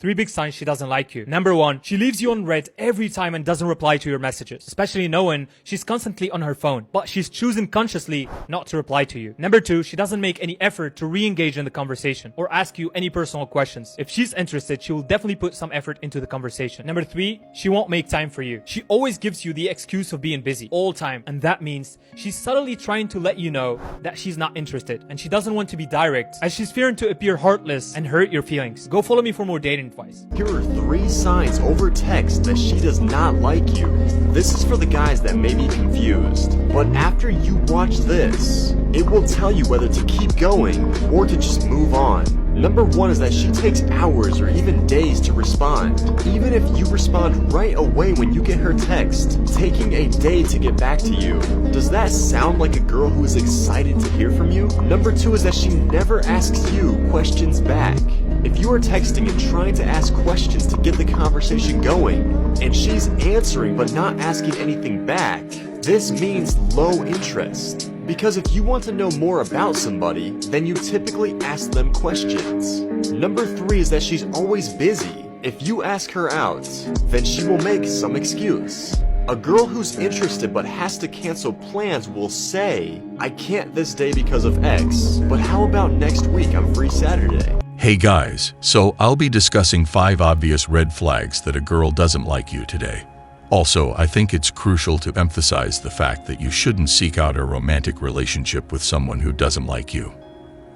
3 big signs she doesn't like you. Number 1, she leaves you unread every time and doesn't reply to your messages, especially knowing she's constantly on her phone, but she's choosing consciously not to reply to you. Number 2, she doesn't make any effort to re-engage in the conversation or ask you any personal questions. If she's interested, she will definitely put some effort into the conversation. Number 3, she won't make time for you. She always gives you the excuse of being busy all time, and that means she's subtly trying to let you know that she's not interested, and she doesn't want to be direct as she's fearing to appear heartless and hurt your feelings. Go follow me for more dating advice. Here are 3 signs over text that she does not like you. This is for the guys that may be confused. But after you watch this, it will tell you whether to keep going or to just move on. Number 1 is that she takes hours or even days to respond. Even if you respond right away when you get her text, taking a day to get back to you. Does that sound like a girl who is excited to hear from you? Number 2 is that she never asks you questions back. If you are texting and trying to ask questions to get the conversation going, and she's answering but not asking anything back, this means low interest. Because if you want to know more about somebody, then you typically ask them questions. Number 3 is that she's always busy. If you ask her out, then she will make some excuse. A girl who's interested but has to cancel plans will say, I can't this day because of X, but how about next week? I'm free Saturday. Hey guys, so I'll be discussing 5 obvious red flags that a girl doesn't like you today. Also, I think it's crucial to emphasize the fact that you shouldn't seek out a romantic relationship with someone who doesn't like you.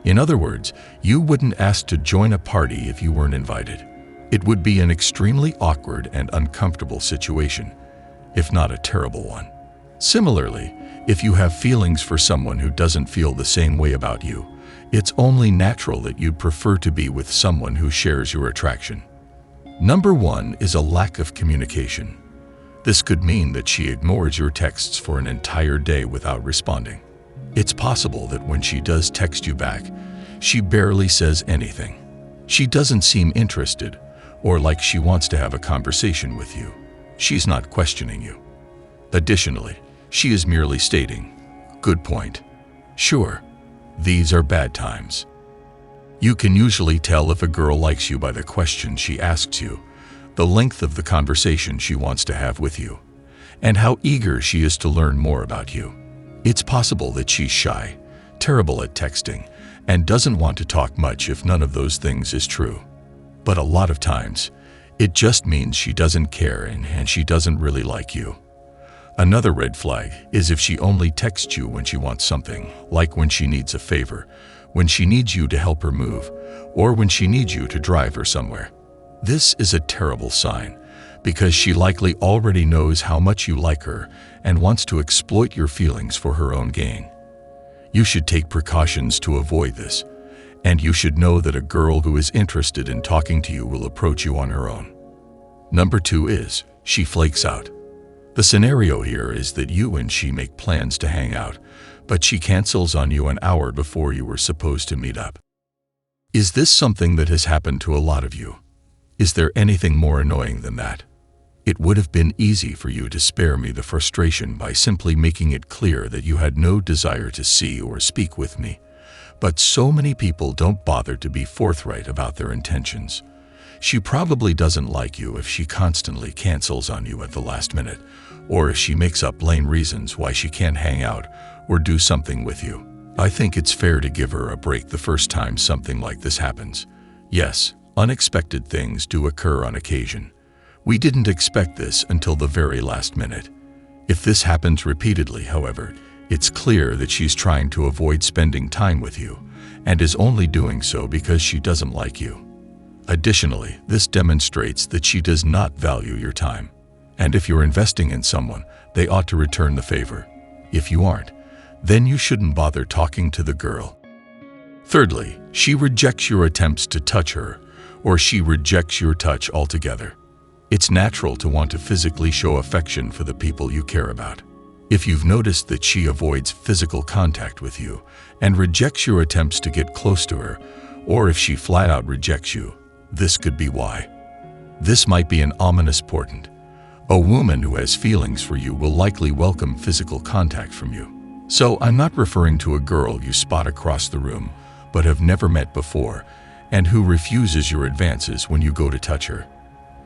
In other words, you wouldn't ask to join a party if you weren't invited. It would be an extremely awkward and uncomfortable situation, if not a terrible one. Similarly, if you have feelings for someone who doesn't feel the same way about you, it's only natural that you'd prefer to be with someone who shares your attraction. Number 1 is a lack of communication. This could mean that she ignores your texts for an entire day without responding. It's possible that when she does text you back, she barely says anything. She doesn't seem interested or like she wants to have a conversation with you. She's not questioning you. Additionally, she is merely stating, "Good point." Sure, these are bad times. You can usually tell if a girl likes you by the questions she asks you, the length of the conversation she wants to have with you, and how eager she is to learn more about you. It's possible that she's shy, terrible at texting, and doesn't want to talk much if none of those things is true. But a lot of times, it just means she doesn't care and she doesn't really like you. Another red flag is if she only texts you when she wants something, like when she needs a favor, when she needs you to help her move, or when she needs you to drive her somewhere. This is a terrible sign, because she likely already knows how much you like her and wants to exploit your feelings for her own gain. You should take precautions to avoid this, and you should know that a girl who is interested in talking to you will approach you on her own. Number 2 is, she flakes out. The scenario here is that you and she make plans to hang out, but she cancels on you an hour before you were supposed to meet up. Is this something that has happened to a lot of you? Is there anything more annoying than that? It would have been easy for you to spare me the frustration by simply making it clear that you had no desire to see or speak with me. But so many people don't bother to be forthright about their intentions. She probably doesn't like you if she constantly cancels on you at the last minute, or if she makes up lame reasons why she can't hang out or do something with you. I think it's fair to give her a break the first time something like this happens. Yes, unexpected things do occur on occasion. We didn't expect this until the very last minute. If this happens repeatedly, however, it's clear that she's trying to avoid spending time with you and is only doing so because she doesn't like you. Additionally, this demonstrates that she does not value your time. And if you're investing in someone, they ought to return the favor. If you aren't, then you shouldn't bother talking to the girl. Thirdly, she rejects your attempts to touch her, or she rejects your touch altogether. It's natural to want to physically show affection for the people you care about. If you've noticed that she avoids physical contact with you and rejects your attempts to get close to her, or if she flat out rejects you, this could be why. This might be an ominous portent. A woman who has feelings for you will likely welcome physical contact from you. So I'm not referring to a girl you spot across the room but have never met before and who refuses your advances when you go to touch her.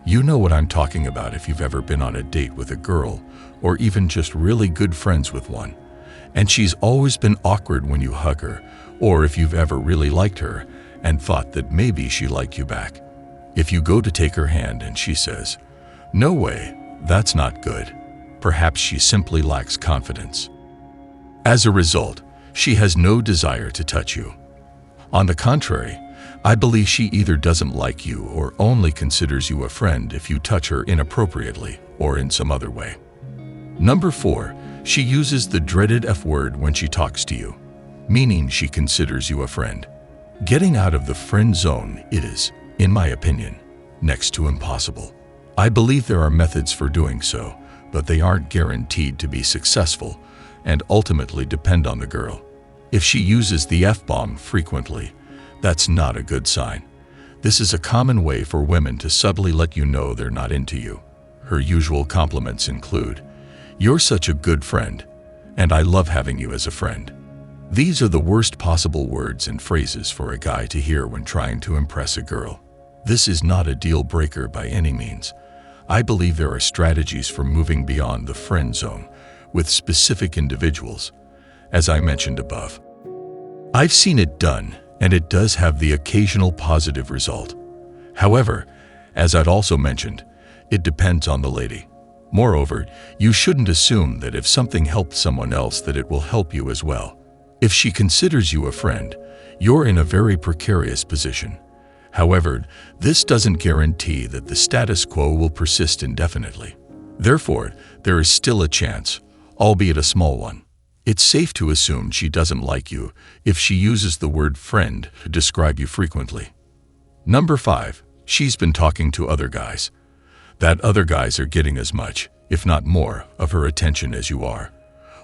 You know what I'm talking about if you've ever been on a date with a girl, or even just really good friends with one, and she's always been awkward when you hug her, or if you've ever really liked her and thought that maybe she liked you back. If you go to take her hand and she says, "No way, that's not good," perhaps she simply lacks confidence. As a result, she has no desire to touch you. On the contrary, I believe she either doesn't like you or only considers you a friend if you touch her inappropriately or in some other way. Number 4, she uses the dreaded F word when she talks to you, meaning she considers you a friend. Getting out of the friend zone is, in my opinion, next to impossible. I believe there are methods for doing so, but they aren't guaranteed to be successful and ultimately depend on the girl. If she uses the F-bomb frequently, that's not a good sign. This is a common way for women to subtly let you know they're not into you. Her usual compliments include, "You're such a good friend," and "I love having you as a friend." These are the worst possible words and phrases for a guy to hear when trying to impress a girl. This is not a deal breaker by any means. I believe there are strategies for moving beyond the friend zone with specific individuals, as I mentioned above. I've seen it done, and it does have the occasional positive result. However, as I'd also mentioned, it depends on the lady. Moreover, you shouldn't assume that if something helped someone else that it will help you as well. If she considers you a friend, you're in a very precarious position. However, this doesn't guarantee that the status quo will persist indefinitely. Therefore, there is still a chance, albeit a small one. It's safe to assume she doesn't like you if she uses the word friend to describe you frequently. Number 5, she's been talking to other guys. That other guys are getting as much, if not more, of her attention as you are,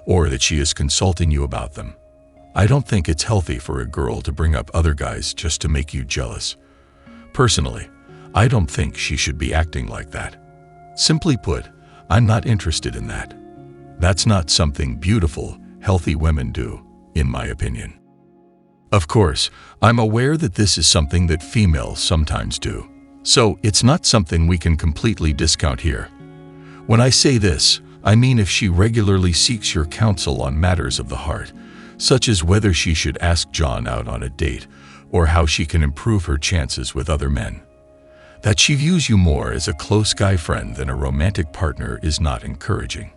or that she is consulting you about them. I don't think it's healthy for a girl to bring up other guys just to make you jealous. Personally, I don't think she should be acting like that. Simply put, I'm not interested in that. That's not something beautiful, healthy women do, in my opinion. Of course, I'm aware that this is something that females sometimes do, so it's not something we can completely discount here. When I say this, I mean if she regularly seeks your counsel on matters of the heart, such as whether she should ask John out on a date or how she can improve her chances with other men. That she views you more as a close guy friend than a romantic partner is not encouraging.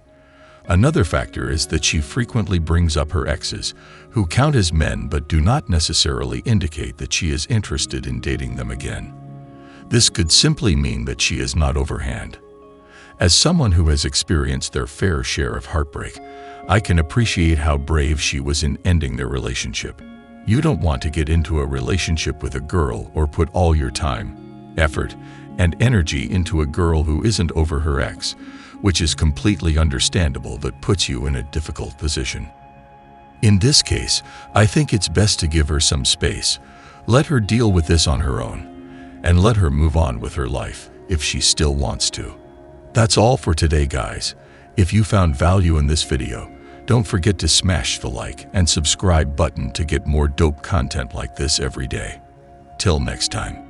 Another factor is that she frequently brings up her exes, who count as men but do not necessarily indicate that she is interested in dating them again. This could simply mean that she is not overhand. As someone who has experienced their fair share of heartbreak, I can appreciate how brave she was in ending their relationship. You don't want to get into a relationship with a girl or put all your time, effort, and energy into a girl who isn't over her ex, which is completely understandable but puts you in a difficult position. In this case, I think it's best to give her some space, let her deal with this on her own, and let her move on with her life if she still wants to. That's all for today, guys. If you found value in this video, don't forget to smash the like and subscribe button to get more dope content like this every day. Till next time.